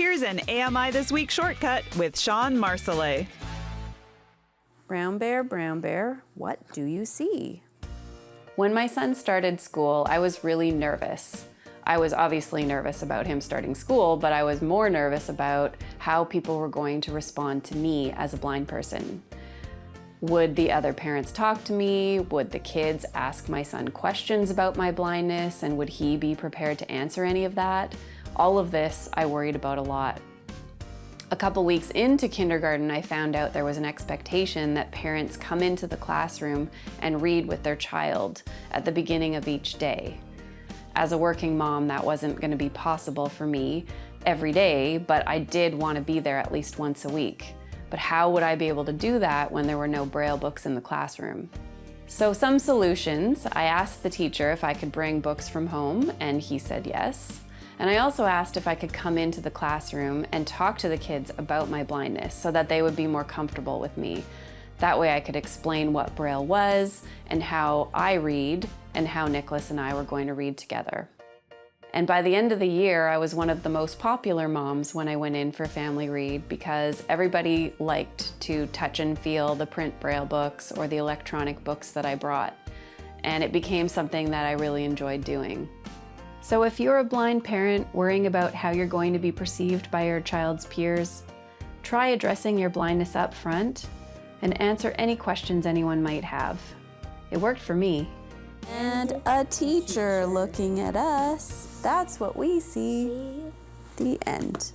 Here's an AMI This Week shortcut with Sean Marcellet. Brown bear, what do you see? When my son started school, I was really nervous. I was obviously nervous about him starting school, but I was more nervous about how people were going to respond to me as a blind person. Would the other parents talk to me? Would the kids ask my son questions about my blindness, and would he be prepared to answer any of that? All of this I worried about a lot. A couple weeks into kindergarten, I found out there was an expectation that parents come into the classroom and read with their child at the beginning of each day. As a working mom, that wasn't going to be possible for me every day, but I did want to be there at least once a week. But how would I be able to do that when there were no Braille books in the classroom? So some solutions: I asked the teacher if I could bring books from home, and he said yes. And I also asked if I could come into the classroom and talk to the kids about my blindness so that they would be more comfortable with me. That way I could explain what Braille was and how I read and how Nicholas and I were going to read together. And by the end of the year, I was one of the most popular moms when I went in for Family Read, because everybody liked to touch and feel the print Braille books or the electronic books that I brought. And it became something that I really enjoyed doing. So if you're a blind parent worrying about how you're going to be perceived by your child's peers, try addressing your blindness up front and answer any questions anyone might have. It worked for me. And a teacher looking at us. That's what we see. The end.